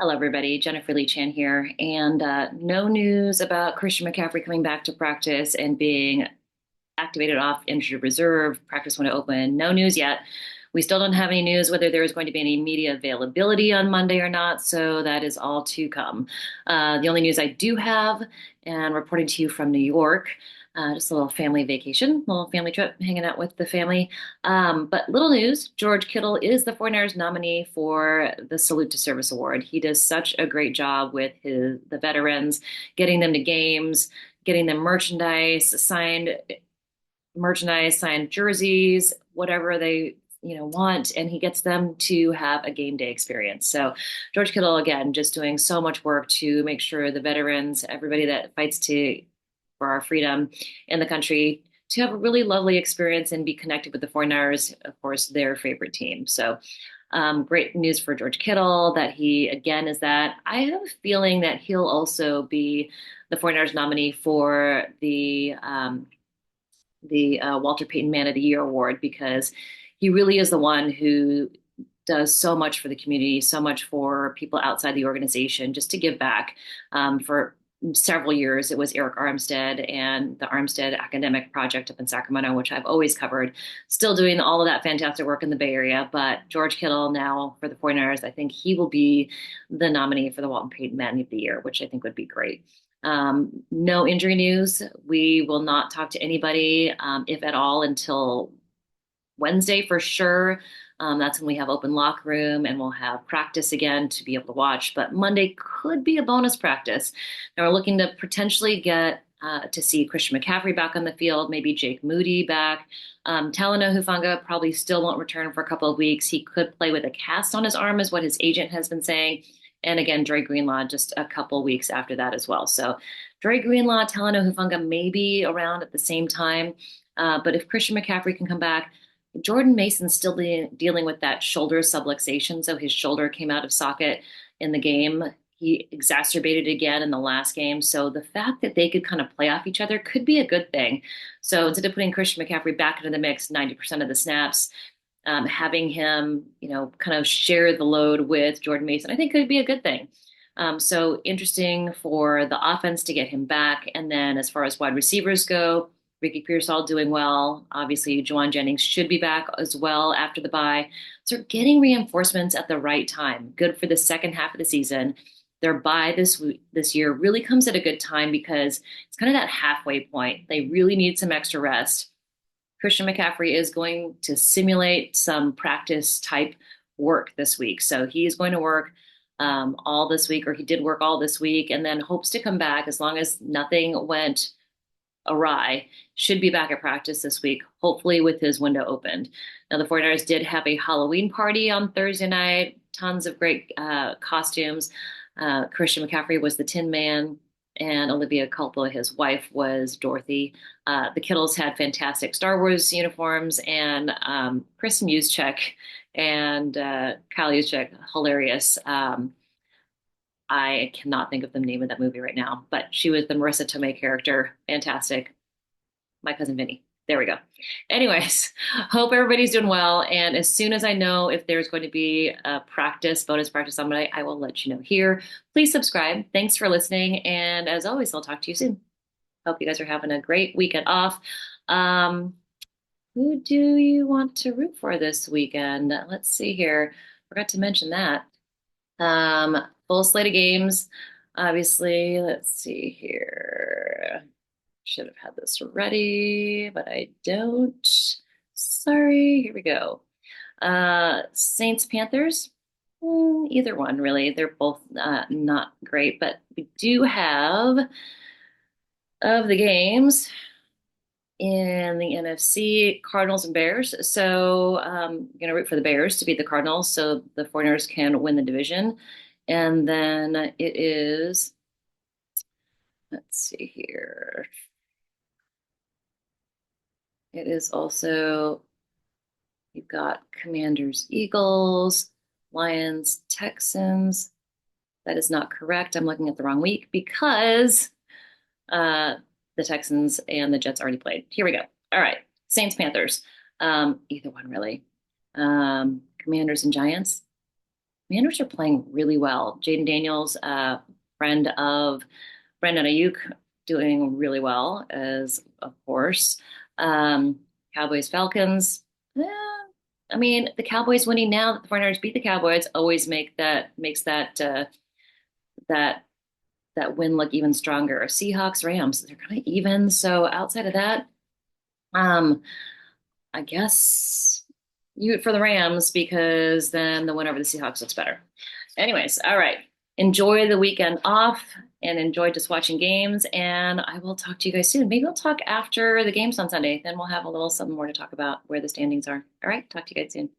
Hello, everybody. Jennifer Lee Chan here. And no news about Christian McCaffrey coming back to practice and being activated off injured reserve. Practice when to open. No news yet. We still don't have any news whether there is going to be any media availability on Monday or not. So that is all to come. The only news I do have, and reporting to you from New York, just a little family vacation, little family trip, hanging out with the family. But little news, George Kittle is the 49ers nominee for the Salute to Service Award. He does such a great job with the veterans, getting them to games, getting them merchandise, signed jerseys, whatever they want, and he gets them to have a game day experience. So George Kittle, again, just doing so much work to make sure the veterans, everybody that fights for our freedom in the country, to have a really lovely experience and be connected with the 49ers, of course, their favorite team. So great news for George Kittle that he again is that. I have a feeling that he'll also be the 49ers nominee for the Walter Payton Man of the Year award, because he really is the one who does so much for the community, so much for people outside the organization, just to give back. For several years, it was Eric Armstead and the Armstead Academic Project up in Sacramento, which I've always covered, still doing all of that fantastic work in the Bay Area. But George Kittle now for the 49ers, I think he will be the nominee for the Walter Payton Man of the Year, which I think would be great. No injury news. We will not talk to anybody, if at all, until Wednesday for sure. That's when we have open locker room and we'll have practice again to be able to watch. But Monday could be a bonus practice. Now we're looking to potentially get to see Christian McCaffrey back on the field, maybe Jake Moody back. Talanoa Hufanga probably still won't return for a couple of weeks. He could play with a cast on his arm, is what his agent has been saying. And again, Dre Greenlaw just a couple weeks after that as well. So Dre Greenlaw, Talanoa Hufanga may be around at the same time. But if Christian McCaffrey can come back, Jordan Mason's still dealing with that shoulder subluxation. So his shoulder came out of socket in the game. He exacerbated again in the last game. So the fact that they could kind of play off each other could be a good thing. So instead of putting Christian McCaffrey back into the mix 90% of the snaps, having him, kind of share the load with Jordan Mason, I think could be a good thing. So interesting for the offense to get him back. And then as far as wide receivers go, Ricky Pearsall doing well. Obviously, Juwan Jennings should be back as well after the bye. So getting reinforcements at the right time, good for the second half of the season. Their bye this year really comes at a good time because it's kind of that halfway point. They really need some extra rest. Christian McCaffrey is going to simulate some practice type work this week. So he's going to work all this week, or he did work all this week, and then hopes to come back as long as nothing went awry. Should be back at practice this week, hopefully with his window opened. Now, the 49ers did have a Halloween party on Thursday night, tons of great costumes. Christian McCaffrey was the Tin Man, and Olivia Culpo, his wife, was Dorothy. The Kittles had fantastic Star Wars uniforms, and Kristen Juszczyk and Kyle Juszczyk, hilarious. I cannot think of the name of that movie right now, but she was the Marissa Tomei character. Fantastic. My cousin Vinny. There we go. Anyways, hope everybody's doing well. And as soon as I know if there's going to be a bonus practice on Monday, I will let you know here. Please subscribe. Thanks for listening. And as always, I'll talk to you soon. Hope you guys are having a great weekend off. Who do you want to root for this weekend? Let's see here. Forgot to mention that. Full slate of games. Obviously, let's see here. Should have had this ready, but I don't. Sorry. Here we go. Saints, Panthers. Either one, really. They're both not great, but we do have of the games in the NFC, Cardinals and Bears. So I'm going to root for the Bears to beat the Cardinals so the 49ers can win the division. And then it is, let's see here. It is also, you've got Commanders, Eagles, Lions, Texans. That is not correct. I'm looking at the wrong week because the Texans and the Jets already played. Here we go. All right. Saints, Panthers. Either one, really. Commanders and Giants. Commanders are playing really well. Jaden Daniels, friend of Brandon Ayuk, doing really well, as of course. Um, Cowboys Falcons. Yeah, I mean, the Cowboys winning now that the 49ers beat the Cowboys always makes that that win look even stronger. Seahawks Rams, they're kind of even. So outside of that, um, I guess you root for the Rams because then the win over the Seahawks looks better. Anyways, all right. Enjoy the weekend off and enjoy just watching games. And I will talk to you guys soon. Maybe we'll talk after the games on Sunday. Then we'll have a little something more to talk about where the standings are. All right. Talk to you guys soon.